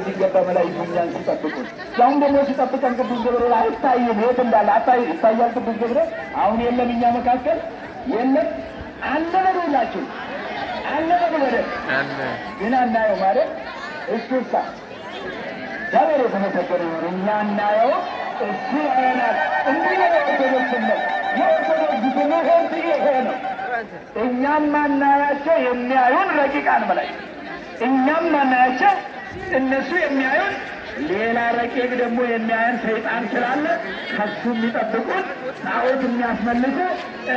ሲገባ መላእክት እኛን ሲጠብቁን ያሁን ደግሞ ሲጠብቀን ቅዱስ ገብርኤል አይታይም። የት እንዳለ ይታያል ቅዱስ ገብርኤል አሁን የለም እኛ መካከል የለም አለ በሉላችሁ አለ በሉ ግን አናየው ማለት እሱሳ ዛሬ የተመሰገነ ነው። እኛ እናየው እሱ ያየናል። እንዲህ ነው የኦርቶዶክስነት። የኦርቶዶክስ ትምህርት ይሄ ነው። እኛም ማናያቸው የሚያዩን ረቂቃን መላእክት፣ እኛም ማናያቸው እነሱ የሚያዩን ሌላ ረቂቅ ደግሞ የሚያየን ሰይጣን ስላለ ከሱ የሚጠብቁን ጣዖት የሚያስመልኩ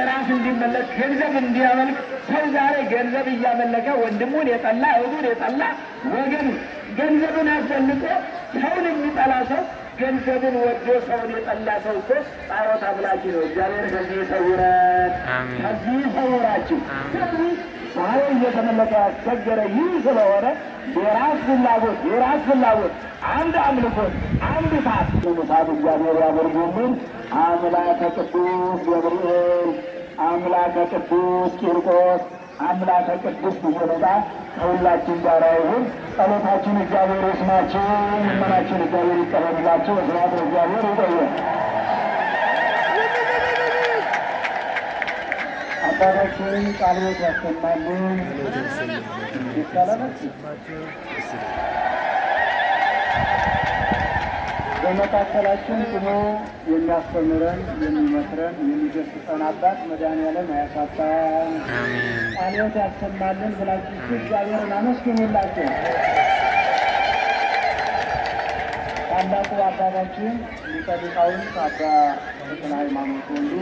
ራስ እንዲመለክ ገንዘብ እንዲያመልክ ሰው ዛሬ ገንዘብ እያመለከ ወንድሙን የጠላ እህቱን የጠላ ወገኑ ገንዘብን አስፈልቆ ሰውን የሚጠላ ሰው ገንዘብን ወዶ ሰውን የጠላ ሰው እኮ ጣዖት አምላኪ ነው። እግዚአብሔር ከዚህ ይሰውረን፣ ከዚህ ይሰውራችሁ። ስለዚህ ዛሬ እየተመለከ ያስቸገረ ይህ ስለሆነ የራስ ፍላጎት አንድ አምልኮት አንድ ሰዓት እግዚአብሔር ያደርጉልን። አምላከ ቅዱስ ገብርኤል፣ አምላከ ቅዱስ ቂርቆስ፣ አምላከ ቅዱስ ይሁዳ ከሁላችን ጋር ይሁን። ጸሎታችን እግዚአብሔር ይስማችሁ፣ ልመናችን እግዚአብሔር ይቀበልላችሁ። ስራት እግዚአብሔር ይቆየ። አባታችን ቃልዎት ያሰማልን። በመካከላችን ቁሞ የሚያስተምረን የሚመክረን የሚገስጸን አባት መድኃኔዓለም አያሳጣን። ቃልዎት ያሰማልን ብላችሁ እግዚአብሔርን አመስግኑላቸው። ታላቁ አባታችን ሊቀ ሊቃውንት አባ ተክለ ሃይማኖት ወንዱ